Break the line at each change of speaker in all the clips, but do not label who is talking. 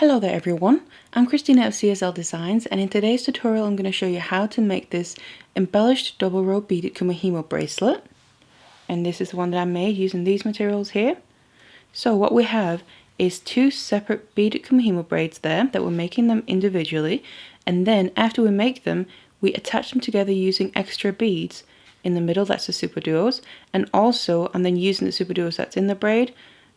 Hello there everyone, I'm Christina of CSLdesigns, and in today's tutorial I'm going to show you how to make this embellished double row beaded Kumihimo bracelet. And this is the one that I made using these materials here. So what we have is two separate beaded Kumihimo braids there that we're making them individually, and then after we make them we attach them together using extra beads in the middle, that's the SuperDuos, and also I'm then using the SuperDuos that's in the braid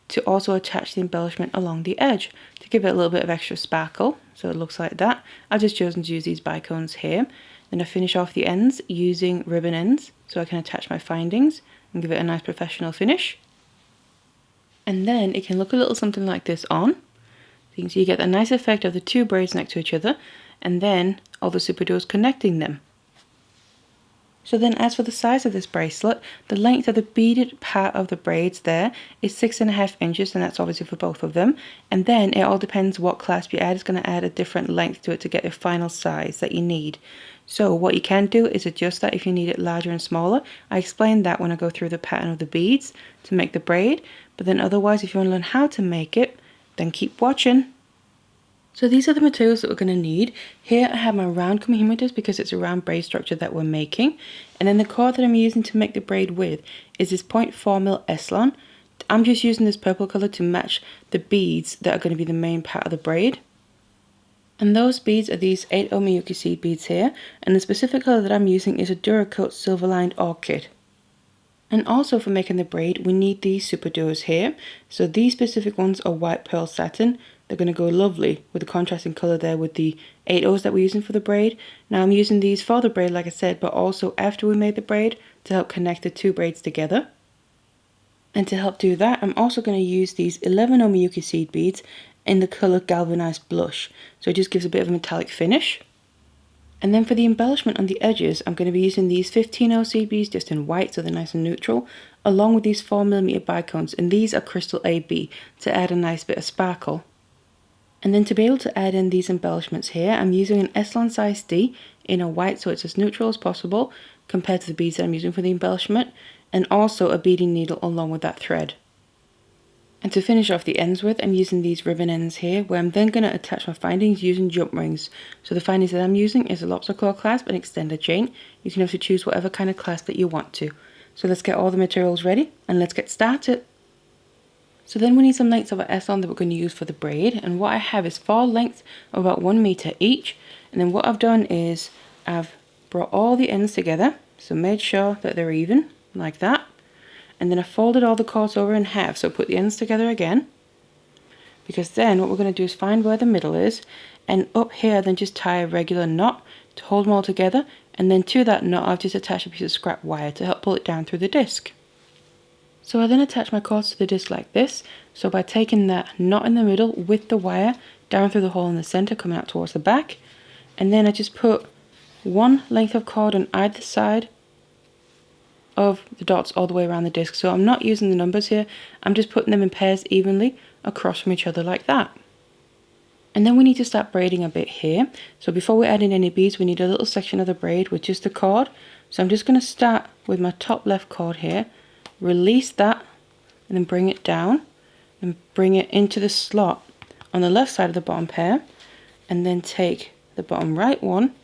to also attach the embellishment along the edge to give it a little bit of extra sparkle, so it looks like that. I've just chosen to use these bicones here. Then I finish off the ends using ribbon ends so I can attach my findings and give it a nice professional finish. And then it can look a little something like this on. So you get the nice effect of the two braids next to each other and then all the SuperDuos connecting them. So then as for the size of this bracelet, the length of the beaded part of the braids there is 6.5 inches, and that's obviously for both of them. And then it all depends what clasp you add. It's going to add a different length to it to get the final size that you need. So what you can do is adjust that if you need it larger and smaller. I explained that when I go through the pattern of the beads to make the braid. But then otherwise, if you want to learn how to make it, then keep watching. So these are the materials that we're going to need. Here I have my round Kumihimo disc because it's a round braid structure that we're making. And then the cord that I'm using to make the braid with is this 0.4mm S-lon. I'm just using this purple colour to match the beads that are going to be the main part of the braid. And those beads are these 8 Miyuki seed beads here. And the specific colour that I'm using is a Duracoat Silver Lined Orchid. And also for making the braid, we need these SuperDuos here. So these specific ones are white pearl satin. They're going to go lovely with the contrasting colour there with the 8/0s that we're using for the braid. Now I'm using these for the braid like I said, but also after we made the braid to help connect the two braids together. And to help do that, I'm also going to use these 11 Miyuki seed beads in the colour Galvanized Blush. So it just gives a bit of a metallic finish. And then for the embellishment on the edges, I'm going to be using these 15 seed beads just in white, so they're nice and neutral, along with these 4mm bicones, and these are Crystal AB to add a nice bit of sparkle. And then to be able to add in these embellishments here, I'm using an S-lon size D in a white, so it's as neutral as possible compared to the beads that I'm using for the embellishment, and also a beading needle along with that thread. And to finish off the ends with, I'm using these ribbon ends here, where I'm then going to attach my findings using jump rings. So the findings that I'm using is a lobster claw clasp and extender chain. You can also choose whatever kind of clasp that you want to. So let's get all the materials ready and let's get started. So then we need some lengths of our S-lon that we're going to use for the braid, and what I have is 4 lengths of about 1 meter each. And then what I've done is I've brought all the ends together, so made sure that they're even like that. And then I folded all the cords over in half, so put the ends together again, because then what we're going to do is find where the middle is, and up here then just tie a regular knot to hold them all together, and then to that knot I've just attached a piece of scrap wire to help pull it down through the disc. So I then attach my cords to the disc like this, so by taking that knot in the middle with the wire down through the hole in the center coming out towards the back, and then I just put one length of cord on either side of the dots all the way around the disc. So I'm not using the numbers here, I'm just putting them in pairs evenly across from each other like that. And then we need to start braiding a bit here. So before we add in any beads, we need a little section of the braid with just a cord. So I'm just going to start with my top left cord here, release that, and then bring it down and bring it into the slot on the left side of the bottom pair, and then take the bottom right one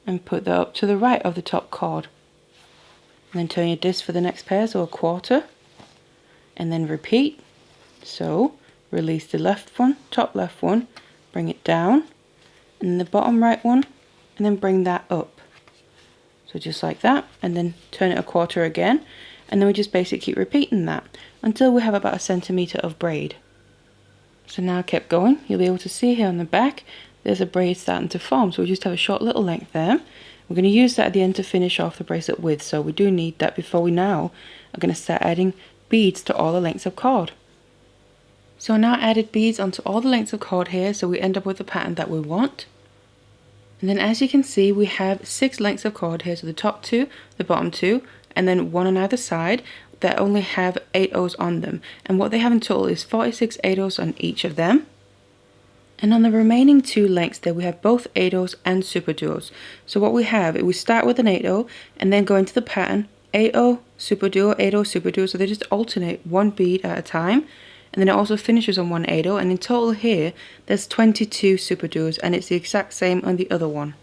and put that up to the right of the top cord. And then turn your disc for the next pair, so a quarter, and then repeat. So release the left one, top left one, bring it down, and the bottom right one, and then bring that up. So just like that, and then turn it a quarter again, and then we just basically keep repeating that until we have about 1 centimeter of braid. So now I kept going, you'll be able to see here on the back there's a braid starting to form, so we just have a short little length there. We're going to use that at the end to finish off the bracelet with, so we do need that before we now are going to start adding beads to all the lengths of cord. So I now added beads onto all the lengths of cord here, so we end up with the pattern that we want. And then as you can see, we have 6 lengths of cord here, so the top 2, the bottom 2, and then 1 on either side that only have 8/0s on them. And what they have in total is 46 8/0s on each of them. And on the remaining 2 lengths there we have both 8/0s and SuperDuos. So what we have, we start with an 8/0 and then go into the pattern 8/0 SuperDuo, 8/0 SuperDuo, so they just alternate one bead at a time. and then it also finishes on 1/8, and in total here there's 22 SuperDuos, and it's the exact same on the other one.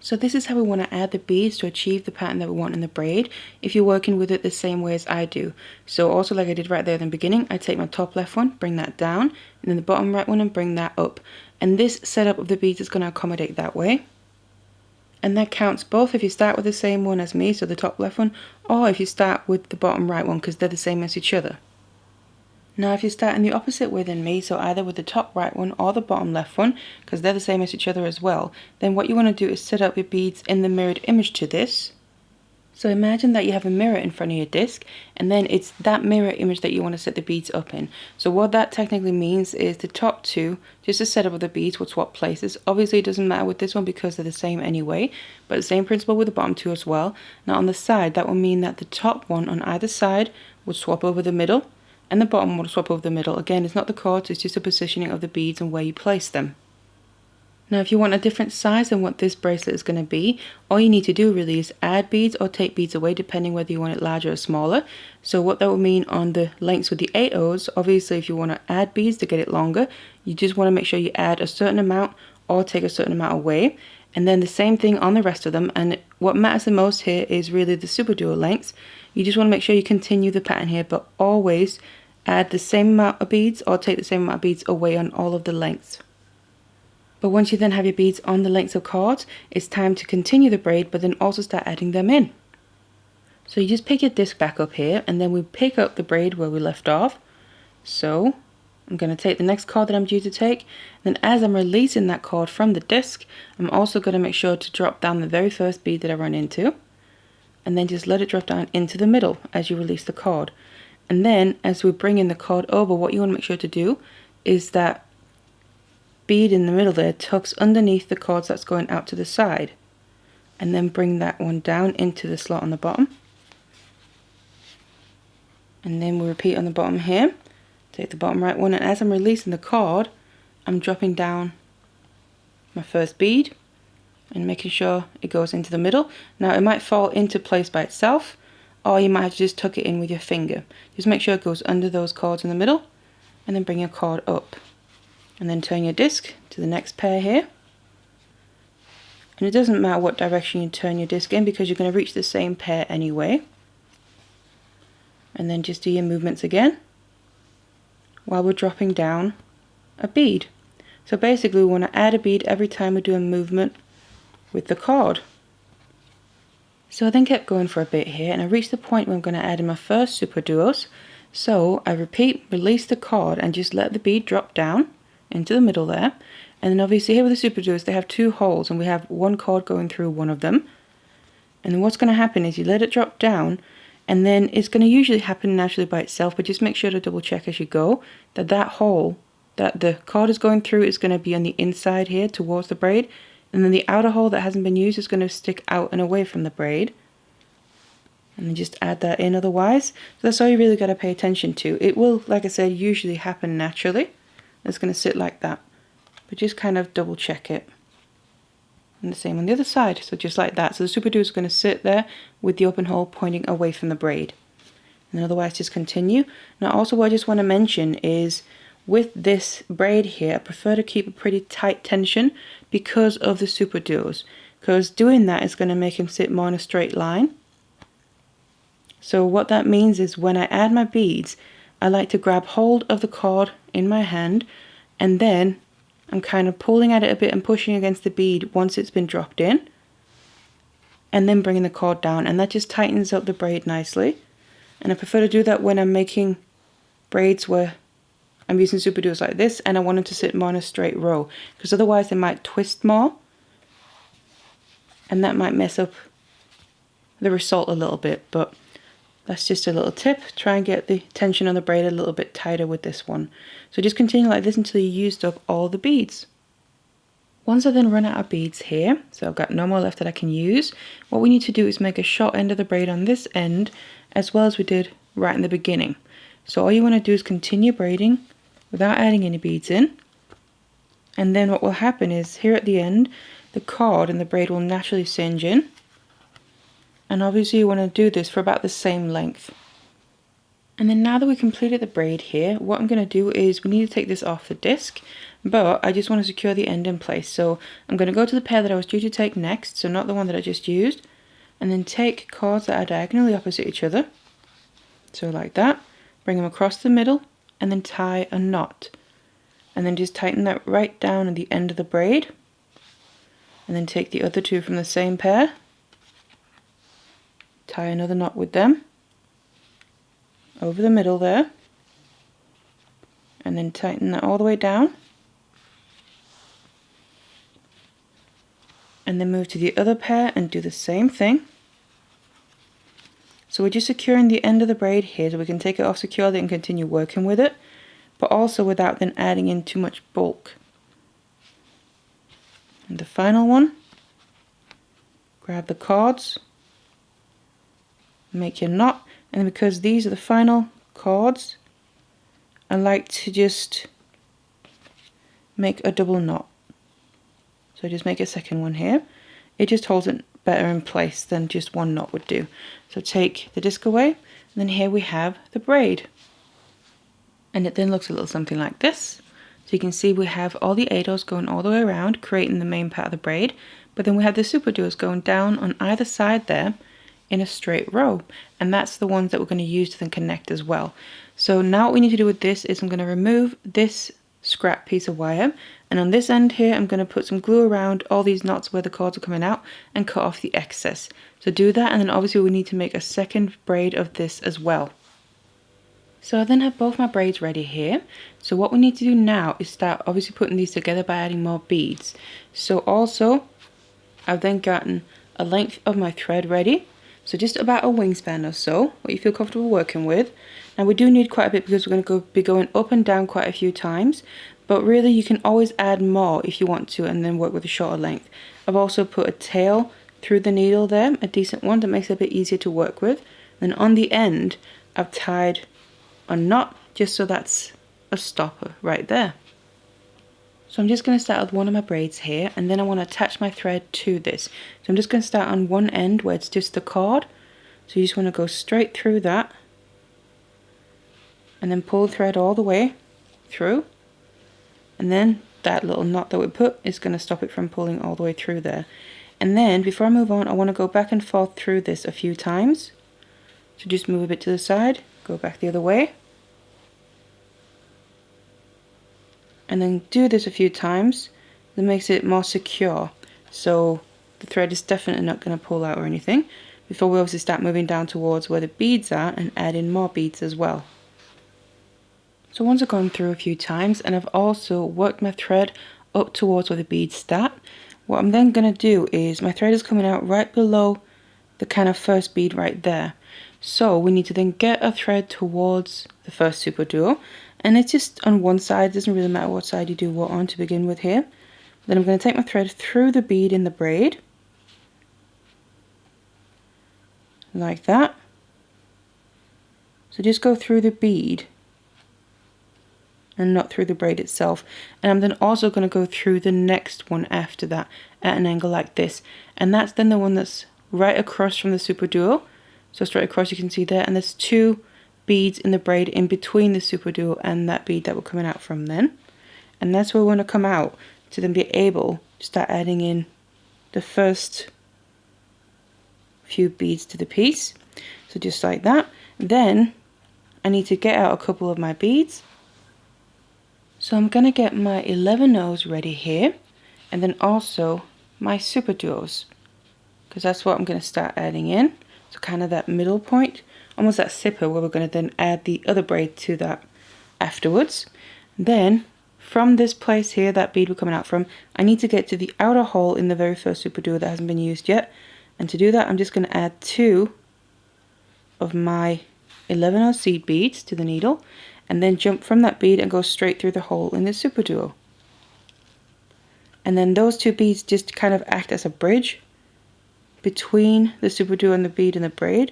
So this is how we want to add the beads to achieve the pattern that we want in the braid, if you're working with it the same way as I do. So also, like I did right there in the beginning, I take my top left one, bring that down, and then the bottom right one and bring that up. And this setup of the beads is going to accommodate that way. And that counts both if you start with the same one as me, so the top left one, or if you start with the bottom right one, because they're the same as each other. Now if you start in the opposite way than me, so either with the top right one or the bottom left one, because they're the same as each other as well, then what you want to do is set up your beads in the mirrored image to this. So imagine that you have a mirror in front of your disc, and then it's that mirror image that you want to set the beads up in. So what that technically means is the top two, just the setup of the beads, will swap places. Obviously it doesn't matter with this one because they're the same anyway, but the same principle with the bottom two as well. Now on the side, that will mean that the top one on either side would swap over the middle, and the bottom will swap over the middle. Again, it's not the chords, it's just the positioning of the beads and where you place them. Now if you want a different size than what this bracelet is going to be, all you need to do really is add beads or take beads away, depending whether you want it larger or smaller. So what that will mean on the lengths with the 8/0s, obviously if you want to add beads to get it longer, you just want to make sure you add a certain amount or take a certain amount away. And then the same thing on the rest of them, and what matters the most here is really the SuperDuo lengths. You just want to make sure you continue the pattern here, but always add the same amount of beads or take the same amount of beads away on all of the lengths. But once you then have your beads on the lengths of cords, it's time to continue the braid, but then also start adding them in. So you just pick your disc back up here, and then we pick up the braid where we left off. So I'm going to take the next cord that I'm due to take, then as I'm releasing that cord from the disc, I'm also going to make sure to drop down the very first bead that I run into, and then just let it drop down into the middle as you release the cord. And then as we bring in the cord over, what you want to make sure to do is that bead in the middle there tucks underneath the cords that's going out to the side, and then bring that one down into the slot on the bottom. And then we repeat on the bottom here. Take the bottom right one, and as I'm releasing the cord, I'm dropping down my first bead and making sure it goes into the middle. Now it might fall into place by itself, or you might have to just tuck it in with your finger. Just make sure it goes under those cords in the middle, and then bring your cord up. And then turn your disc to the next pair here. And it doesn't matter what direction you turn your disc in, because you're going to reach the same pair anyway. And then just do your movements again while we're dropping down a bead. So basically we want to add a bead every time we do a movement with the cord. So I then kept going for a bit here, and I reached the point where I'm going to add in my first SuperDuos. So I repeat, release the cord and just let the bead drop down into the middle there. And then obviously here with the SuperDuos, they have two holes, and we have one cord going through one of them. And then what's going to happen is you let it drop down, and then it's going to usually happen naturally by itself, but just make sure to double check as you go that that hole that the cord is going through is going to be on the inside here towards the braid, and then the outer hole that hasn't been used is going to stick out and away from the braid. And then just add that in otherwise. So that's all you really got to pay attention to. It will, like I said, usually happen naturally. It's going to sit like that, but just kind of double check it. And the same on the other side, so just like that. So the SuperDuos is going to sit there with the open hole pointing away from the braid. And otherwise just continue. Now also what I just want to mention is with this braid here, I prefer to keep a pretty tight tension because of the SuperDuos, because doing that is going to make him sit more in a straight line. So what that means is when I add my beads, I like to grab hold of the cord in my hand, and then I'm kind of pulling at it a bit and pushing against the bead once it's been dropped in, and then bringing the cord down, and that just tightens up the braid nicely. And I prefer to do that when I'm making braids where I'm using SuperDuos like this and I want them to sit more in a straight row, because otherwise they might twist more and that might mess up the result a little bit. But that's just a little tip. Try and get the tension on the braid a little bit tighter with this one. So just continue like this until you used up all the beads. Once I then run out of beads here, so I've got no more left that I can use, what we need to do is make a short end of the braid on this end, as well as we did right in the beginning. So all you want to do is continue braiding without adding any beads in. And then what will happen is here at the end, the cord and the braid will naturally singe in. And obviously you want to do this for about the same length. And then now that we completed the braid here, what I'm going to do is we need to take this off the disc, but I just want to secure the end in place. So I'm going to go to the pair that I was due to take next, so not the one that I just used, and then take cords that are diagonally opposite each other. So like that, bring them across the middle, and then tie a knot. And then just tighten that right down at the end of the braid. And then take the other two from the same pair, tie another knot with them, over the middle there, and then tighten that all the way down. And then move to the other pair and do the same thing. So we're just securing the end of the braid here so we can take it off securely and continue working with it, but also without then adding in too much bulk. And the final one, grab the cords, make your knot, and then because these are the final cords, I like to just make a double knot. So just make a second one here. It just holds it better in place than just one knot would do. So take the disc away, and then here we have the braid. And it then looks a little something like this. So you can see we have all the ADOs going all the way around, creating the main part of the braid, but then we have the SuperDuos going down on either side there in a straight row, and that's the ones that we're going to use to then connect as well. So now what we need to do with this is I'm going to remove this scrap piece of wire, and on this end here I'm going to put some glue around all these knots where the cords are coming out and cut off the excess. So do that, and then obviously we need to make a second braid of this as well. So I then have both my braids ready here. So what we need to do now is start obviously putting these together by adding more beads. So also I've then gotten a length of my thread ready. So just about a wingspan or so, what you feel comfortable working with. Now we do need quite a bit because we're going to be going up and down quite a few times, but really you can always add more if you want to and then work with a shorter length. I've also put a tail through the needle there, a decent one that makes it a bit easier to work with. Then on the end I've tied a knot just so that's a stopper right there. So I'm just going to start with one of my braids here, and then I want to attach my thread to this. So I'm just going to start on one end where it's just the cord. So you just want to go straight through that and then pull the thread all the way through, and then that little knot that we put is going to stop it from pulling all the way through there. And then before I move on, I want to go back and forth through this a few times. So just move a bit to the side, go back the other way, and then do this a few times. That makes it more secure, so the thread is definitely not going to pull out or anything, before we obviously start moving down towards where the beads are and add in more beads as well. So once I've gone through a few times and I've also worked my thread up towards where the beads start, what I'm then going to do is my thread is coming out right below the kind of first bead right there. So we need to then get a thread towards the first SuperDuo, and it's just on one side. It doesn't really matter what side you do what on to begin with here. Then I'm going to take my thread through the bead in the braid, like that. So just go through the bead and not through the braid itself. And I'm then also going to go through the next one after that at an angle like this, and that's then the one that's right across from the SuperDuo. So straight across, you can see there, and there's two beads in the braid in between the SuperDuo and that bead that we're coming out from then. And that's where we want to come out to then be able to start adding in the first few beads to the piece. So just like that. Then I need to get out a couple of my beads. So I'm going to get my 11-0s ready here, and then also my SuperDuos, because that's what I'm going to start adding in. So kind of that middle point, almost that zipper where we're going to then add the other braid to that afterwards. Then from this place here, that bead we're coming out from, I need to get to the outer hole in the very first SuperDuo that hasn't been used yet. And to do that, I'm just going to add 2 of my 11-0 seed beads to the needle, and then jump from that bead and go straight through the hole in the SuperDuo. And then those 2 beads just kind of act as a bridge between the SuperDuo and the bead in the braid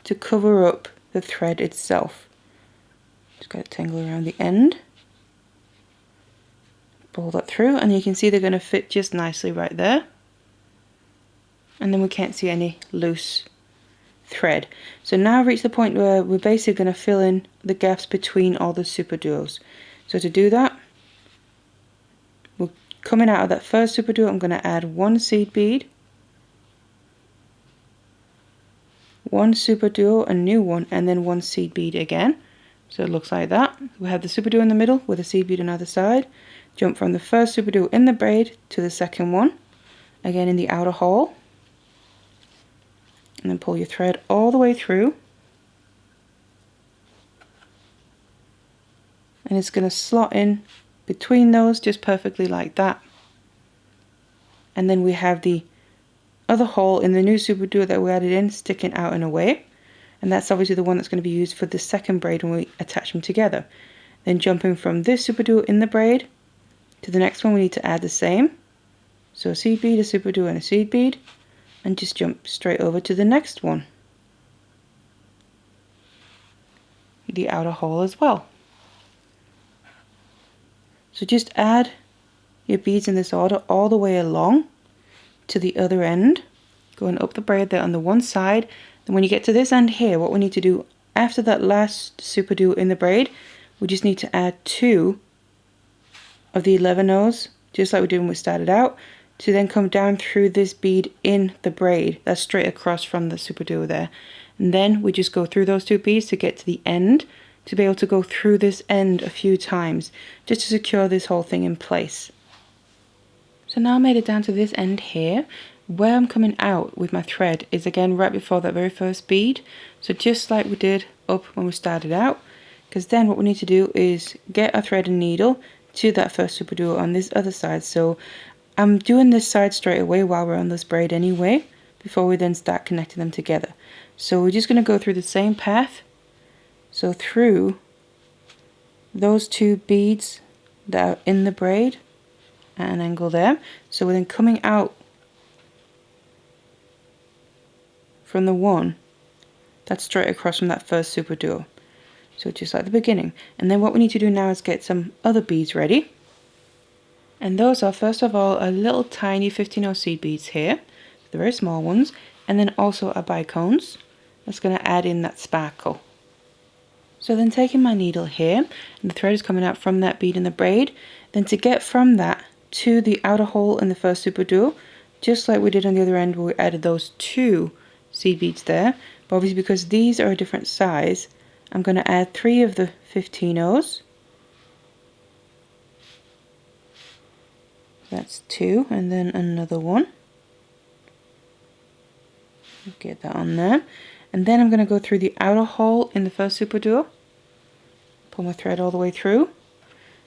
to cover up the thread itself. Just got to tangle around the end, pull that through, and you can see they're going to fit just nicely right there. And then we can't see any loose thread. So now I've reached the point where we're basically going to fill in the gaps between all the SuperDuos. So to do that, we're coming out of that first SuperDuo, I'm going to add one seed bead, one SuperDuo, a new one, and then one seed bead again. So it looks like that. We have the SuperDuo in the middle with a seed bead on either side. Jump from the first SuperDuo in the braid to the second one, again in the outer hole, and then pull your thread all the way through, and it's going to slot in between those just perfectly like that. And then we have the other hole in the new SuperDuo that we added in sticking out and away, and that's obviously the one that's going to be used for the second braid when we attach them together. Then jumping from this SuperDuo in the braid to the next one, we need to add the same. So a seed bead, a SuperDuo, and a seed bead, and just jump straight over to the next one, the outer hole as well. So just add your beads in this order all the way along to the other end, going up the braid there on the one side. Then when you get to this end here, what we need to do after that last SuperDuo in the braid, we just need to add 2 of the 11 O's, just like we did when we started out, to then come down through this bead in the braid. That's straight across from the SuperDuo there. And then we just go through those 2 beads to get to the end, to be able to go through this end a few times, just to secure this whole thing in place. So now I made it down to this end here. Where I'm coming out with my thread is again right before that very first bead. So just like we did up when we started out, because then what we need to do is get our thread and needle to that first SuperDuo on this other side. So I'm doing this side straight away while we're on this braid anyway, before we then start connecting them together. So we're just going to go through the same path. So through those 2 beads that are in the braid at an angle there. So we're then coming out from the one that's straight across from that first SuperDuo. So just like the beginning. And then what we need to do now is get some other beads ready. And those are, first of all, a little tiny 15-0 seed beads here, the very small ones, and then also our bicones. That's going to add in that sparkle. So then taking my needle here, and the thread is coming out from that bead in the braid, then to get from that to the outer hole in the first SuperDuo, just like we did on the other end where we added those 2 seed beads there, but obviously because these are a different size, I'm going to add 3 of the 15-0s. That's 2, and then another one. Get that on there. And then I'm going to go through the outer hole in the first SuperDuo. Pull my thread all the way through.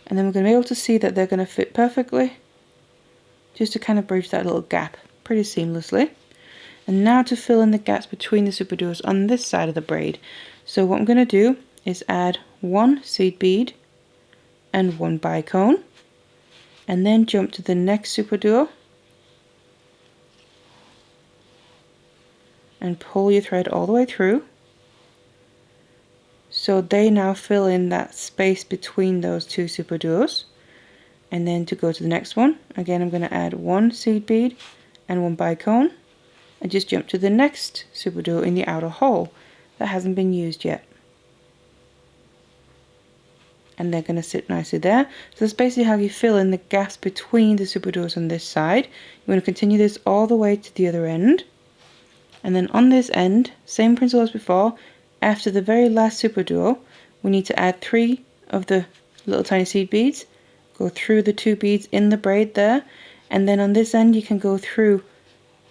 And then we're going to be able to see that they're going to fit perfectly. Just to kind of bridge that little gap pretty seamlessly. And now to fill in the gaps between the SuperDuos on this side of the braid. So what I'm going to do is add 1 seed bead and 1 bicone. And then jump to the next SuperDuo and pull your thread all the way through, so they now fill in that space between those 2 SuperDuos. And then to go to the next one, again I'm going to add 1 seed bead and 1 bicone, and just jump to the next SuperDuo in the outer hole that hasn't been used yet. And they're going to sit nicely there. So that's basically how you fill in the gaps between the SuperDuos on this side. You want to continue this all the way to the other end. And then on this end, same principle as before, after the very last SuperDuo, we need to add 3 of the little tiny seed beads, go through the 2 beads in the braid there, and then on this end you can go through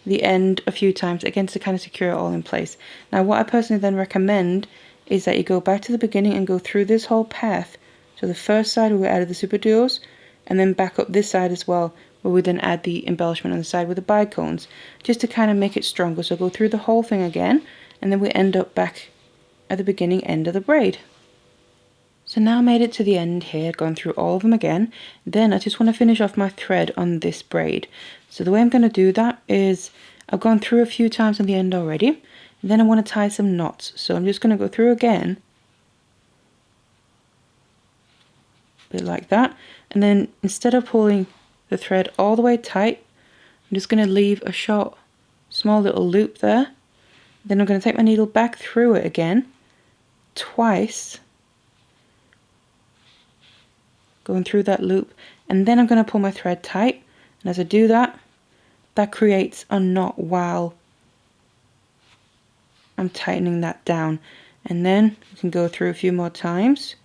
the end a few times, again to kind of secure it all in place. Now what I personally then recommend is that you go back to the beginning and go through this whole path. So the first side where we added the SuperDuos, and then back up this side as well, where we then add the embellishment on the side with the bicones, just to kind of make it stronger. So go through the whole thing again, and then we end up back at the beginning end of the braid. So now I made it to the end here, gone through all of them again. Then I just want to finish off my thread on this braid. So the way I'm going to do that is, I've gone through a few times on the end already, and then I want to tie some knots. So I'm just going to go through again, a bit like that, and then instead of pulling the thread all the way tight, I'm just going to leave a short small little loop there, Then I'm going to take my needle back through it again, twice, going through that loop, and then I'm going to pull my thread tight, and as I do that, that creates a knot while I'm tightening that down. And then you can go through a few more times.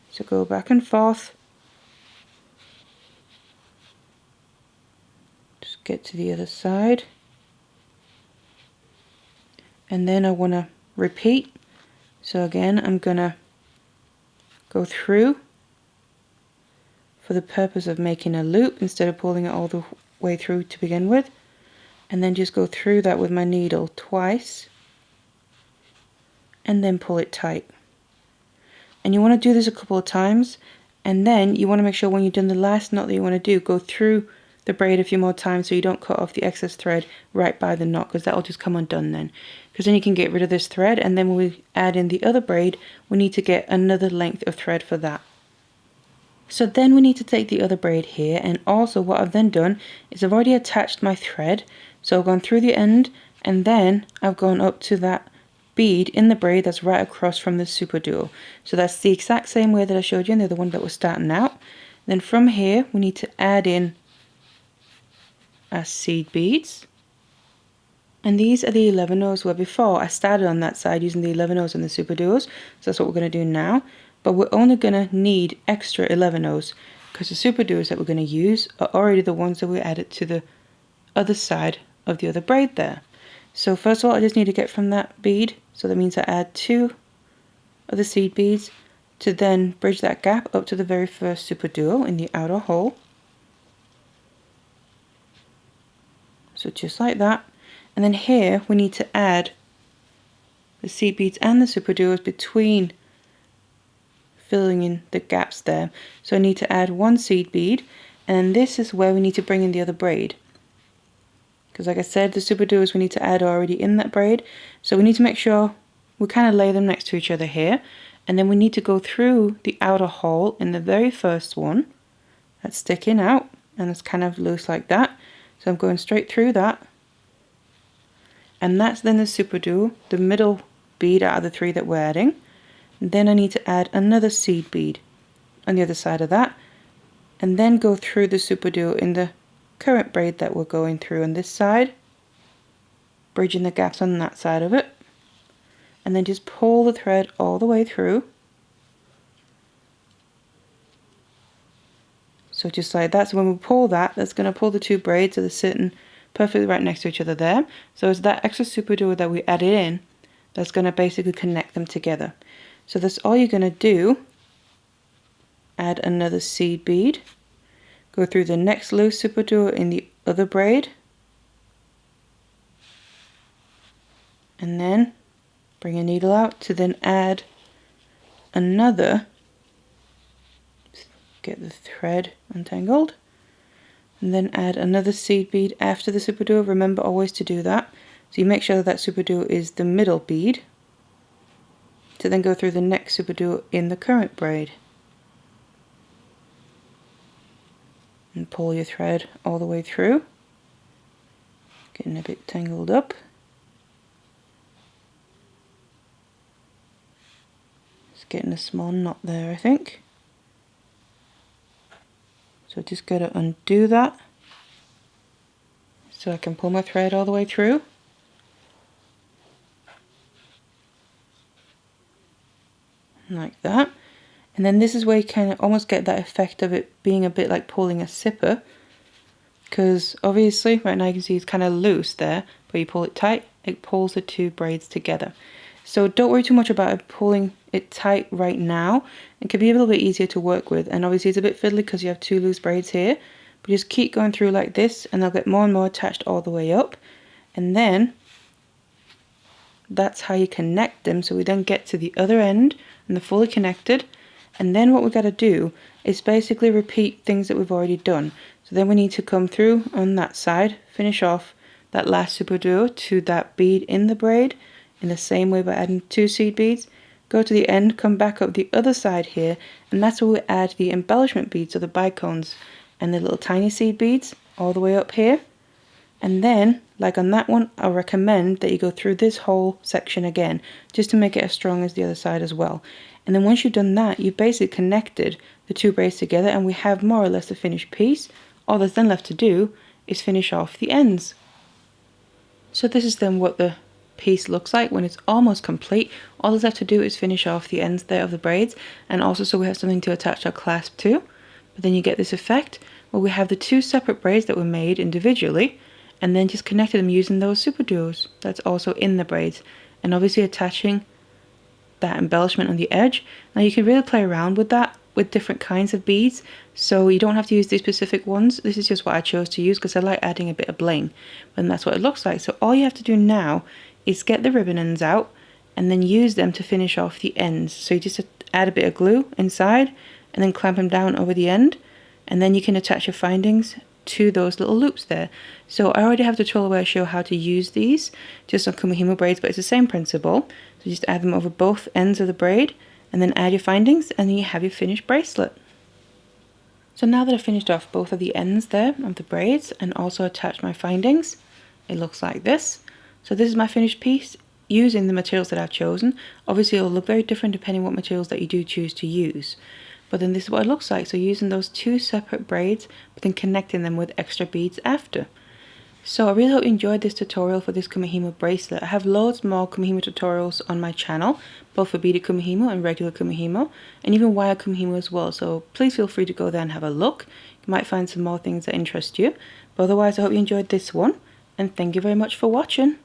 So go back and forth. Just get to the other side. And then I want to repeat. So again, I'm going to go through for the purpose of making a loop instead of pulling it all the way through to begin with. And then just go through that with my needle twice. And then pull it tight. And you want to do this a couple of times, and then you want to make sure when you've done the last knot that you want to do, go through the braid a few more times so you don't cut off the excess thread right by the knot, because that will just come undone then. Because then you can get rid of this thread, and then when we add in the other braid, we need to get another length of thread for that. So then we need to take the other braid here, and also what I've then done is I've already attached my thread. So I've gone through the end, and then I've gone up to that bead in the braid that's right across from the SuperDuo. So that's the exact same way that I showed you in the other one that was starting out. Then from here we need to add in our seed beads, and these are the 11-ohs, where before I started on that side using the 11-ohs and the SuperDuos. So that's what we're going to do now, but we're only going to need extra 11-ohs because the SuperDuos that we're going to use are already the ones that we added to the other side of the other braid there. So first of all, I just need to get from that bead, so that means I add 2 of the seed beads to then bridge that gap up to the very first SuperDuo in the outer hole. So just like that. And then here we need to add the seed beads and the SuperDuos between filling in the gaps there. So I need to add 1 seed bead, and this is where we need to bring in the other braid. Because like I said, the SuperDuos we need to add already in that braid. So we need to make sure we kind of lay them next to each other here. And then we need to go through the outer hole in the very first one. That's sticking out and it's kind of loose like that. So I'm going straight through that. And that's then the SuperDuo, the middle bead out of the 3 that we're adding. And then I need to add another seed bead on the other side of that. And then go through the SuperDuo in the current braid that we're going through on this side, bridging the gaps on that side of it, and then just pull the thread all the way through. So just like that. So when we pull that, that's going to pull the 2 braids that are sitting perfectly right next to each other there. So it's that extra SuperDuo that we added in that's going to basically connect them together. So that's all you're going to do. Add another seed bead. Go through the next loose SuperDuo in the other braid, and then bring a needle out to then add another, get the thread untangled, and then add another seed bead after the SuperDuo. Remember always to do that. So you make sure that that SuperDuo is the middle bead, to then go through the next SuperDuo in the current braid. And pull your thread all the way through, getting a bit tangled up. It's getting a small knot there, I think. So just got to undo that so I can pull my thread all the way through. Like that. And then this is where you kind of almost get that effect of it being a bit like pulling a zipper, because obviously right now you can see it's kind of loose there, but you pull it tight, it pulls the 2 braids together. So don't worry too much about it pulling it tight right now. It can be a little bit easier to work with, and obviously it's a bit fiddly because you have 2 loose braids here, but just keep going through like this and they'll get more and more attached all the way up, and then that's how you connect them. So we then get to the other end and they're fully connected. And then what we've got to do is basically repeat things that we've already done. So then we need to come through on that side, finish off that last SuperDuo to that bead in the braid in the same way by adding 2 seed beads. Go to the end, come back up the other side here, and that's where we add the embellishment beads, or the bicones, and the little tiny seed beads all the way up here. And then, like on that one, I recommend that you go through this whole section again, just to make it as strong as the other side as well. And then once you've done that, you've basically connected the two braids together, and we have more or less a finished piece. All that's then left to do is finish off the ends. So this is then what the piece looks like when it's almost complete. All that's left to do is finish off the ends there of the braids, and also so we have something to attach our clasp to. But then you get this effect where we have the two separate braids that were made individually, and then just connected them using those SuperDuos that's also in the braids, and obviously attaching that embellishment on the edge. Now you can really play around with that with different kinds of beads, so you don't have to use these specific ones. This is just what I chose to use because I like adding a bit of bling, and that's what it looks like. So all you have to do now is get the ribbon ends out and then use them to finish off the ends. So you just add a bit of glue inside and then clamp them down over the end, and then you can attach your findings to those little loops there. So I already have a tutorial where I show how to use these just on Kumihimo braids, but it's the same principle. So just add them over both ends of the braid and then add your findings, and then you have your finished bracelet. So now that I've finished off both of the ends there of the braids and also attached my findings, it looks like this. So this is my finished piece using the materials that I've chosen. Obviously it'll look very different depending what materials that you do choose to use. But then this is what it looks like. So using those two separate braids, but then connecting them with extra beads after. So I really hope you enjoyed this tutorial for this Kumihimo bracelet. I have loads more Kumihimo tutorials on my channel, both for beaded Kumihimo and regular Kumihimo, and even wire Kumihimo as well. So please feel free to go there and have a look. You might find some more things that interest you. But otherwise, I hope you enjoyed this one, and thank you very much for watching.